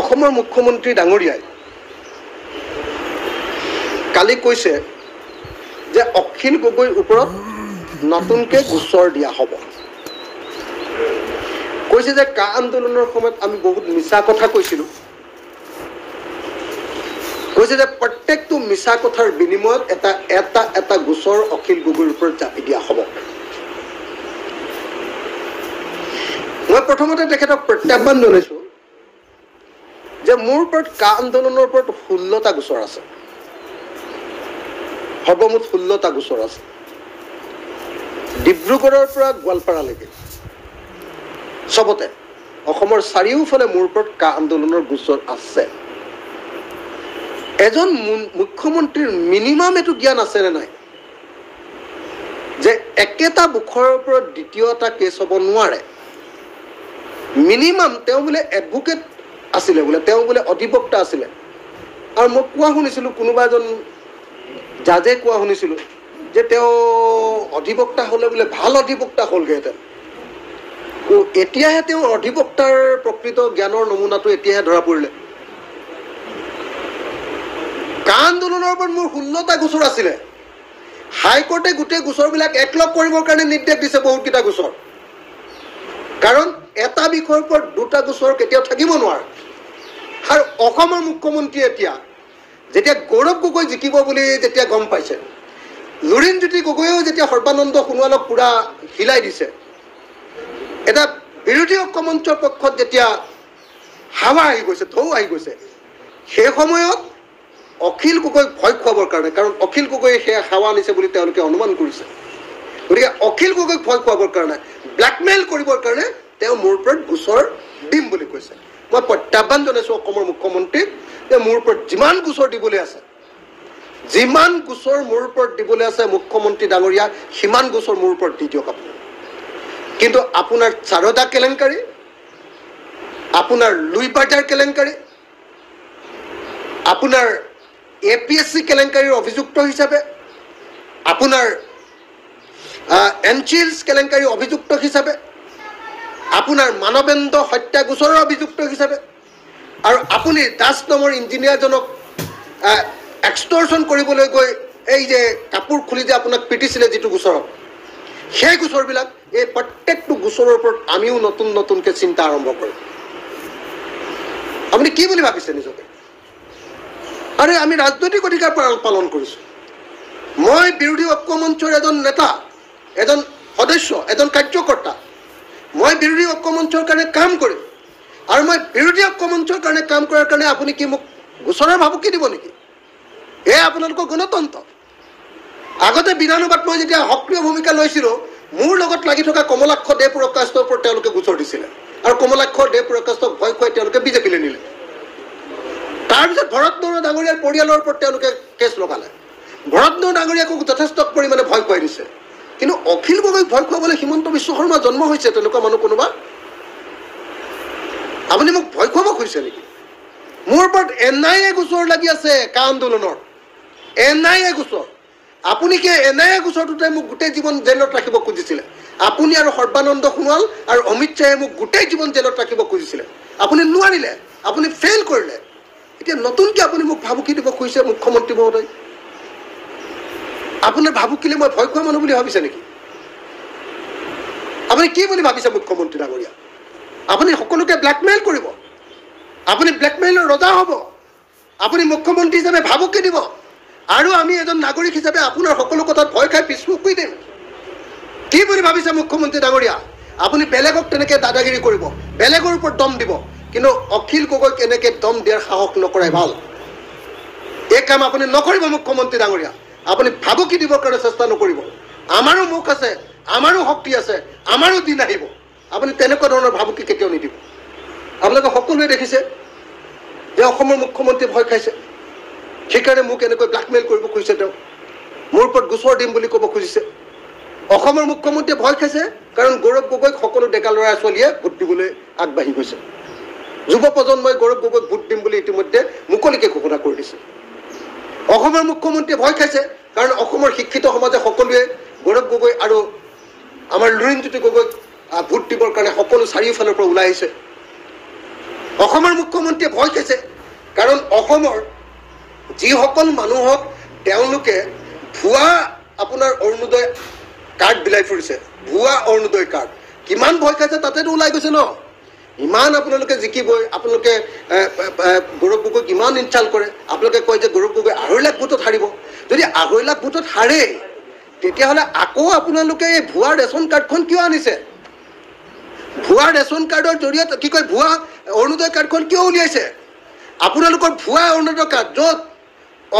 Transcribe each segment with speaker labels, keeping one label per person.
Speaker 1: অসমৰ মুখ্যমন্ত্ৰী ডাঙৰীয়াই কালি কৈছে যে অখিল গগৈৰ ওপৰত নতুনকৈ গোচৰ দিয়া হ'ব। কৈছে যে কা আন্দোলনৰ সময়ত আমি বহুত মিছা কথা কৈছিলোঁ। কৈছে যে প্ৰত্যেকটো মিছা কথাৰ বিনিময়ত এটা গোচৰ অখিল গগৈৰ ওপৰত জাপি দিয়া হ'ব। মই প্ৰথমতে তেখেতক প্ৰত্যাহ্বান জনাইছোঁ যে মোৰ ওপৰত কা আন্দোলনৰ ওপৰত 16টা গোচৰ আছে, সৰ্বমুঠ 16টা গোচৰ আছে। ডিব্ৰুগড়ৰ পৰা গোৱালপাৰালৈকে চবতে অসমৰ চাৰিওফালে মোৰ ওপৰত কা আন্দোলনৰ গোচৰ আছে। এজন মুখ্যমন্ত্ৰীৰ মিনিমাম এইটো জ্ঞান আছেনে নাই যে একেটা বুখৰ ওপৰত দ্বিতীয় এটা কেছ হ'ব নোৱাৰে। মিনিমাম তেওঁ বোলে এডভোকেট আছিলে, বোলে তেওঁ বোলে অধিবক্তা আছিলে। আৰু মই কোৱা শুনিছিলোঁ, কোনোবা এজন জাজে কোৱা শুনিছিলোঁ যে তেওঁ অধিবক্তা হ'লে বোলে ভাল অধিবক্তা হ'লগৈহেঁতেন। এতিয়াহে তেওঁ অধিবক্তাৰ প্ৰকৃত জ্ঞানৰ নমুনাটো এতিয়াহে ধৰা পৰিলে। কা আন্দোলনৰ ওপৰত মোৰ 16টা গোচৰ আছিলে। হাইকোৰ্টে গোটেই গোচৰবিলাক একলগ কৰিবৰ কাৰণে নিৰ্দেশ দিছে, বহুতকেইটা গোচৰ। কাৰণ এটা বিষয়ৰ ওপৰত দুটা গোচৰ কেতিয়াও থাকিব নোৱাৰে। আৰু অসমৰ মুখ্যমন্ত্ৰীয়ে এতিয়া যেতিয়া গৌৰৱ গগৈ জিকিব বুলি যেতিয়া গম পাইছে, লুৰিণজ্যোতি গগৈয়েও যেতিয়া সৰ্বানন্দ সোণোৱালক পুৰা হিলাই দিছে, এটা বিৰোধী ঐক্যমঞ্চৰ পক্ষত যেতিয়া হাৱা আহি গৈছে, ঢৌ আহি গৈছে, সেই সময়ত অখিল গগৈক ভয় খুৱাবৰ কাৰণে, কাৰণ অখিল গগৈয়ে সেয়া হাৱা আনিছে বুলি তেওঁলোকে অনুমান কৰিছে, গতিকে অখিল গগৈক ভয় খুৱাবৰ কাৰণে, ব্লেকমেইল কৰিবৰ কাৰণে তেওঁ মোৰ ওপৰত গোচৰ দিম বুলি কৈছে। মই প্ৰত্যাহ্বান জনাইছোঁ অসমৰ মুখ্যমন্ত্ৰীক যে মোৰ ওপৰত যিমান গোচৰ দিবলৈ আছে, যিমান গোচৰ মোৰ ওপৰত দিবলৈ আছে মুখ্যমন্ত্ৰী ডাঙৰীয়া, সিমান গোচৰ মোৰ ওপৰত দি দিয়ক আপুনি। কিন্তু আপোনাৰ চাৰদা কেলেংকাৰী, আপোনাৰ লুই বাজাৰ কেলেংকাৰী, আপোনাৰ APSC কেলেংকাৰীৰ অভিযুক্ত হিচাপে, আপোনাৰ এনচিলছ কেলেংকাৰীৰ অভিযুক্ত হিচাপে, আপোনাৰ মানৱেন্দ্ৰ হত্যা গোচৰৰ অভিযুক্ত হিচাপে, আৰু আপুনি দাস নামৰ ইঞ্জিনিয়াৰজনক এক্সটৰ্চন কৰিবলৈ গৈ এই যে কাপোৰ খুলি যে আপোনাক পিটিছিলে যিটো গোচৰত, সেই গোচৰবিলাক, এই প্ৰত্যেকটো গোচৰৰ ওপৰত আমিও নতুনকৈ চিন্তা আৰম্ভ কৰিম। আপুনি কি বুলি ভাবিছে নিজকে? আৰে আমি ৰাজনৈতিক অধিকাৰ পালন কৰিছোঁ। মই বিৰোধী ঐক্যমঞ্চৰ এজন নেতা, এজন সদস্য, এজন কাৰ্যকৰ্তা। মই বিৰোধী ঐক্যমঞ্চৰ কাৰণে কাম কৰিম, আৰু মই বিৰোধী ঐক্যমঞ্চৰ কাৰণে কাম কৰাৰ কাৰণে আপুনি কি মোক গোচৰৰ ভাবুকি দিব নেকি? এয়া আপোনালোকৰ গণতন্ত্ৰ। আগতে বিধানসভাত মই যেতিয়া সক্ৰিয় ভূমিকা লৈছিলোঁ, মোৰ লগত লাগি থকা কমলাক্ষ দেৱপ্ৰকাশৰ ওপৰত তেওঁলোকে গোচৰ দিছিলে, আৰু কমলাক্ষ দেৱপ্ৰকাশক ভয় খুৱাই তেওঁলোকে বিজেপিলৈ নিলে। তাৰপিছত ভৰত নৰহ ডাঙৰীয়াৰ পৰিয়ালৰ ওপৰত তেওঁলোকে কেছ লগালে। ভৰত নৰহ ডাঙৰীয়াকো যথেষ্ট পৰিমাণে ভয় খুৱাই দিছে। কিন্তু অখিল গগৈক ভয় খুৱাবলৈ হিমন্ত বিশ্ব শৰ্মা জন্ম হৈছে, তেনেকুৱা মানুহ কোনোবা? আপুনি মোক ভয় খুৱাব খুজিছে নেকি? মোৰ ওপৰত NIA গোচৰ লাগি আছে, কা আন্দোলনৰ NIA গোচৰ। আপুনি কি NIA গোচৰটোতে মোক গোটেই জীৱন জেলত ৰাখিব খুজিছিলে? আপুনি আৰু সৰ্বানন্দ সোণোৱাল আৰু অমিত শ্বাহে মোক গোটেই জীৱন জেলত ৰাখিব খুজিছিলে। আপুনি নোৱাৰিলে, আপুনি ফেইল কৰিলে। এতিয়া নতুনকৈ আপুনি মোক ভাবুকি দিব খুজিছে মুখ্যমন্ত্ৰী মহোদয়। আপোনাৰ ভাবুকিলে মই ভয় খোৱা মানুহ বুলি ভাবিছে নেকি? আপুনি কি বুলি ভাবিছে মুখ্যমন্ত্ৰী ডাঙৰীয়া? আপুনি সকলোকে ব্লেকমেইল কৰিব, আপুনি ব্লেকমেইলৰ ৰজা হ'ব, আপুনি মুখ্যমন্ত্ৰী হিচাপে ভাবুকি দিব, আৰু আমি এজন নাগৰিক হিচাপে আপোনাৰ সকলো কথাত ভয় খাই পিছমুখ কৰি দিম। কি বুলি ভাবিছে মুখ্যমন্ত্ৰী ডাঙৰীয়া? আপুনি বেলেগক তেনেকৈ দাদাগিৰি কৰিব, বেলেগৰ ওপৰত দম দিব, কিন্তু অখিল গগৈক এনেকৈ দম দিয়াৰ সাহস নকৰাই ভাল। এই কাম আপুনি নকৰিব মুখ্যমন্ত্ৰী ডাঙৰীয়া। আপুনি ভাবুকি দিবৰ কাৰণে চেষ্টা নকৰিব। আমাৰো মুখ আছে, আমাৰো শক্তি আছে, আমাৰো দিন আহিব। আপুনি তেনেকুৱা ধৰণৰ ভাবুকি কেতিয়াও নিদিব। আপোনালোকে সকলোৱে দেখিছে যে অসমৰ মুখ্যমন্ত্ৰীয়ে ভয় খাইছে, সেইকাৰণে মোক এনেকৈ ব্লেকমেইল কৰিব খুজিছে। তেওঁ মোৰ ওপৰত গোচৰ দিম বুলি ক'ব খুজিছে। অসমৰ মুখ্যমন্ত্ৰীয়ে ভয় খাইছে কাৰণ গৌৰৱ গগৈক সকলো ডেকা ল'ৰা ছোৱালীয়ে ভোট দিবলৈ আগবাঢ়ি গৈছে। যুৱ প্ৰজন্মই গৌৰৱ গগৈক ভোট দিম বুলি ইতিমধ্যে মুকলিকে ঘোষণা কৰি দিছে। অসমৰ মুখ্যমন্ত্ৰীয়ে ভয় খাইছে কাৰণ অসমৰ শিক্ষিত সমাজে সকলোৱে গৌৰৱ গগৈ আৰু আমাৰ লুৰিণজ্যোতি গগৈক ভোট দিবৰ কাৰণে সকলো চাৰিওফালৰ পৰা ওলাই আহিছে। অসমৰ মুখ্যমন্ত্ৰীয়ে ভয় খাইছে কাৰণ অসমৰ যিসকল মানুহক তেওঁলোকে ভুৱা আপোনাৰ অৰুণোদয় কাৰ্ড বিলাই ফুৰিছে, ভুৱা অৰুণোদয় কাৰ্ড, কিমান ভয় খাইছে তাতেতো ওলাই গৈছে ন। ইমান আপোনালোকে জিকিবই, আপোনালোকে গৌৰৱ গগৈক ইমান ইনচাল্ট কৰে, আপোনালোকে কয় যে গৌৰৱ গগৈ 2.5 লাখ ভোটত হাৰিব। যদি 2.5 লাখ ভোটত হাৰে তেতিয়াহ'লে আকৌ আপোনালোকে এই ভুৱা ৰেচন কাৰ্ডখন কিয় আনিছে? ভুৱা ৰেচন কাৰ্ডৰ জৰিয়তে কি কয় ভুৱা অৰুণোদয় কাৰ্ডখন কিয় উলিয়াইছে? আপোনালোকৰ ভুৱা অৰুণোদয় কাৰ্ড য'ত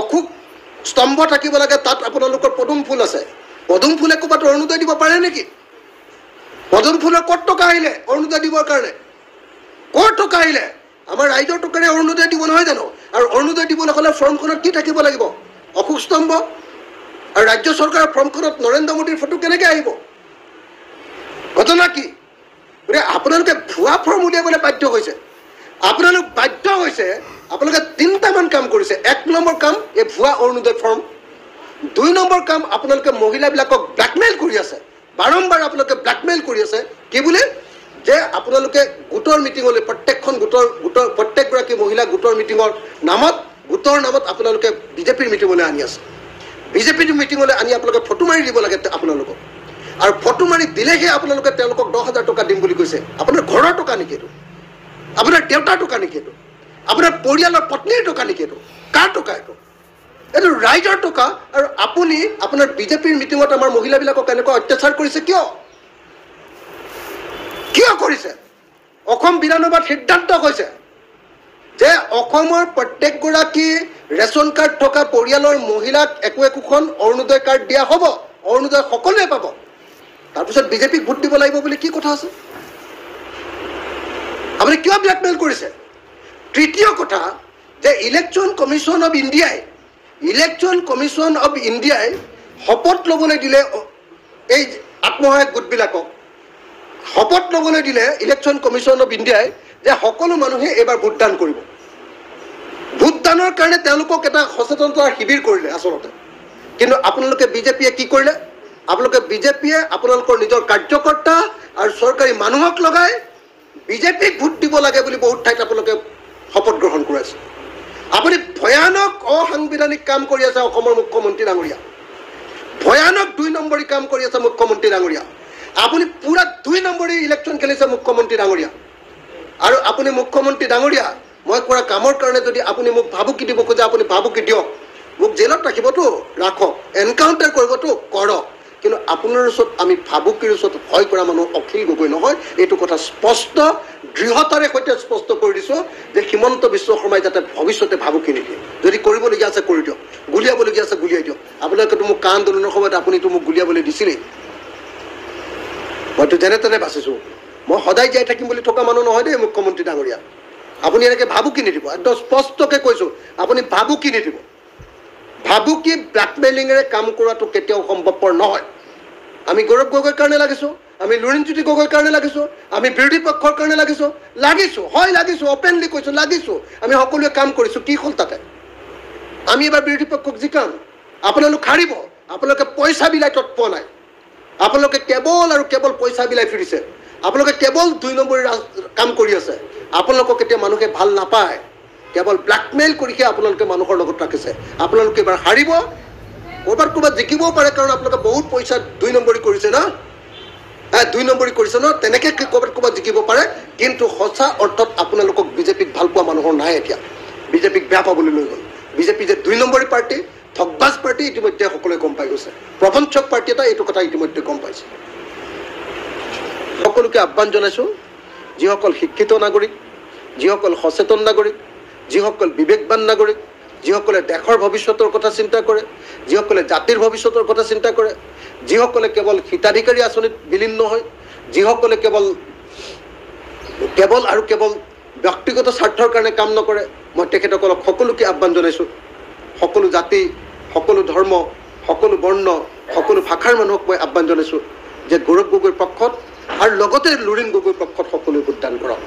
Speaker 1: অশোক স্তম্ভ থাকিব লাগে তাত আপোনালোকৰ পদুম ফুল আছে। পদুম ফুলে ক'ৰবাত অৰুণোদয় দিব পাৰে নেকি? পদুম ফুলৰ ক'ত টকা আহিলে অৰুণোদয় দিবৰ কাৰণে? ক'ত টকা আহিলে? আমাৰ ৰাইজৰ টকাৰে অৰুণোদয় দিব নহয় জানো? আৰু অৰুণোদয় দিবলৈ হ'লে ফৰ্মখনত কি থাকিব লাগিব? অশোক স্তম্ভ। আৰু ৰাজ্য চৰকাৰৰ ফৰ্মখনত নৰেন্দ্ৰ মোদীৰ ফটো কেনেকৈ আহিব? ঘটনা কি? গতিকে আপোনালোকে ভুৱা ফৰ্ম উলিয়াবলৈ বাধ্য হৈছে। আপোনালোক বাধ্য হৈছে, আপোনালোকে 3টামান কাম কৰিছে। 1 নম্বৰ কাম এই ভুৱা অৰুণোদয় ফৰ্ম। 2 নম্বৰ কাম আপোনালোকে মহিলাবিলাকক ব্লেকমেইল কৰি আছে, বাৰম্বাৰ আপোনালোকে ব্লেকমেইল কৰি আছে। কি বুলি? যে আপোনালোকে গোটৰ মিটিঙলৈ প্ৰত্যেকখন প্ৰত্যেকগৰাকী মহিলা গোটৰ মিটিঙৰ নামত আপোনালোকে বিজেপিৰ মিটিঙলৈ আনি আছে। বিজেপিৰ মিটিঙলৈ আনি আপোনালোকে ফটো মাৰি দিব লাগে আপোনালোকক। আৰু ফটো মাৰি দিলেহে আপোনালোকে তেওঁলোকক 10,000 টকা দিম বুলি কৈছে। আপোনাৰ ঘৰৰ টকা নেকি এইটো? আপোনাৰ দেউতাৰ টকা নেকি এইটো? আপোনাৰ পৰিয়ালৰ পত্নীৰ টকা নেকি এইটো? কাৰ টকা এইটো? এইটো ৰাইজৰ টকা। আৰু আপুনি আপোনাৰ বিজেপিৰ মিটিঙত আমাৰ মহিলাবিলাকক এনেকুৱা অত্যাচাৰ কৰিছে কিয়? কিয় কৰিছে? অসম বিধানসভাত সিদ্ধান্ত হৈছে যে অসমৰ প্ৰত্যেকগৰাকী ৰেচন কাৰ্ড থকা পৰিয়ালৰ মহিলাক একোখন অৰুণোদয় কাৰ্ড দিয়া হ'ব। অৰুণোদয় সকলোৱে পাব। তাৰপিছত বিজেপিক ভোট দিব লাগিব বুলি কি কথা আছে? আপুনি কিয় ব্লেকমেইল কৰিছে? তৃতীয় কথা যে ইলেকশ্যন কমিশ্যন অফ ইণ্ডিয়াই শপত ল'বলৈ দিলে এই আত্মসহায়ক গোটবিলাকক। শপত ল'বলৈ দিলে ইলেকশ্যন কমিশ্যন অফ ইণ্ডিয়াই যে সকলো মানুহে এইবাৰ ভোটদান কৰিব। ভোটদানৰ কাৰণে তেওঁলোকক এটা সচেতনতাৰ শিবিৰ কৰিলে আচলতে। কিন্তু আপোনালোকে বিজেপিয়ে কি কৰিলে? বিজেপিয়ে আপোনালোকৰ নিজৰ কাৰ্যকৰ্তা আৰু চৰকাৰী মানুহক লগাই বিজেপিক ভোট দিব লাগে বুলি বহুত ঠাইত আপোনালোকে শপত গ্ৰহণ কৰাইছে। আপুনি ভয়ানক অসাংবিধানিক কাম কৰি আছে অসমৰ মুখ্যমন্ত্ৰী ডাঙৰীয়া। ভয়ানক 2 নম্বৰী কাম কৰি আছে মুখ্যমন্ত্ৰী ডাঙৰীয়া। আপুনি পুৰা 2 নম্বৰী ইলেকশ্যন খেলিছে মুখ্যমন্ত্ৰী ডাঙৰীয়া। আৰু আপুনি মুখ্যমন্ত্ৰী ডাঙৰীয়া, মই কৰা কামৰ কাৰণে যদি আপুনি মোক ভাবুকি দিব খোজে আপুনি ভাবুকি দিয়ক। মোক জেলত ৰাখিবতো ৰাখক, এনকাউণ্টাৰ কৰিবতো কৰক। কিন্তু আপোনাৰ ওচৰত আমি ভাবুকিৰ ওচৰত ভয় কৰা মানুহ অখিল গগৈ নহয়। এইটো কথা স্পষ্ট দৃঢ়তাৰে সৈতে স্পষ্ট কৰি দিছোঁ যে হিমন্ত বিশ্ব শৰ্মাই যাতে ভৱিষ্যতে ভাবুকি নিদিয়ে। যদি কৰিবলগীয়া আছে কৰি দিয়ক, গুলিয়াবলগীয়া আছে গুলিয়াই দিয়ক। আপোনালোকেতো মোক কা আন্দোলনৰ সময়ত আপুনিতো মোক গুলিয়াবলৈ দিছিলেই। মইতো যেনে তেনে বাচিছোঁ। মই সদায় জীয়াই থাকিম বুলি থকা মানুহ নহয় দেই মুখ্যমন্ত্ৰী ডাঙৰীয়া। আপুনি এনেকৈ ভাবুকি নিদিব। একদম স্পষ্টকৈ কৈছোঁ, আপুনি ভাবুকি নিদিব। ভাবুকি ব্লেকমেইলিঙেৰে কাম কৰাটো কেতিয়াও সম্ভৱপৰ নহয়। আমি গৌৰৱ গগৈৰ কাৰণে লাগিছোঁ, আমি লুৰিণজ্যোতি গগৈৰ কাৰণে লাগিছোঁ, আমি বিৰোধী পক্ষৰ কাৰণে লাগিছোঁ। হয় লাগিছোঁ, অপেনলি কৈছোঁ লাগিছোঁ। আমি সকলোৱে কাম কৰিছোঁ। কি হ'ল তাতে? আমি এবাৰ বিৰোধী পক্ষক জিকাম, আপোনালোক হাৰিব। আপোনালোকে পইচা বিলাই তৎ পোৱা নাই। আপোনালোকে কেৱল আৰু কেৱল পইচা বিলাই ফুৰিছে। আপোনালোকে কেৱল 2 নম্বৰী কাম কৰি আছে। আপোনালোকক এতিয়া মানুহে ভাল নাপায়। কেৱল ব্লেকমেইল কৰিহে আপোনালোকে মানুহৰ লগত ৰাখিছে। আপোনালোকে এবাৰ হাৰিব, ক'ৰবাত জিকিবও পাৰে কাৰণ আপোনালোকে বহুত পইচা 2 নম্বৰী কৰিছে না। 2 নম্বৰী কৰিছে ন, তেনেকৈ ক'ৰবাত জিকিব পাৰে। কিন্তু সঁচা অৰ্থত আপোনালোকক বিজেপিক ভাল পোৱা মানুহৰ নাই এতিয়া। বিজেপিক বেয়া পাবলৈ লৈ গ'ল। বিজেপি যে 2 নম্বৰী পাৰ্টি, ঠগবাজ পাৰ্টি, ইতিমধ্যে সকলোৱে গম পাই গৈছে। প্ৰবঞ্চক পাৰ্টি এটা, এইটো কথা ইতিমধ্যে গম পাইছে। সকলোকে আহ্বান জনাইছোঁ, যিসকল শিক্ষিত নাগৰিক, যিসকল সচেতন নাগৰিক, যিসকল বিবেকবান নাগৰিক, যিসকলে দেশৰ ভৱিষ্যতৰ কথা চিন্তা কৰে, যিসকলে জাতিৰ ভৱিষ্যতৰ কথা চিন্তা কৰে, যিসকলে কেৱল হিতাধিকাৰী আঁচনিত বিলীন নহয়, যিসকলে কেৱল ব্যক্তিগত স্বাৰ্থৰ কাৰণে কাম নকৰে, মই তেখেতসকলক সকলোকে আহ্বান জনাইছোঁ। সকলো জাতি, সকলো ধৰ্ম, সকলো বৰ্ণ, সকলো ভাষাৰ মানুহক মই আহ্বান জনাইছোঁ যে গৌৰৱ গগৈৰ পক্ষত আৰু লগতে লুৰিণ গগৈৰ পক্ষত সকলোৱে ভোটদান কৰক।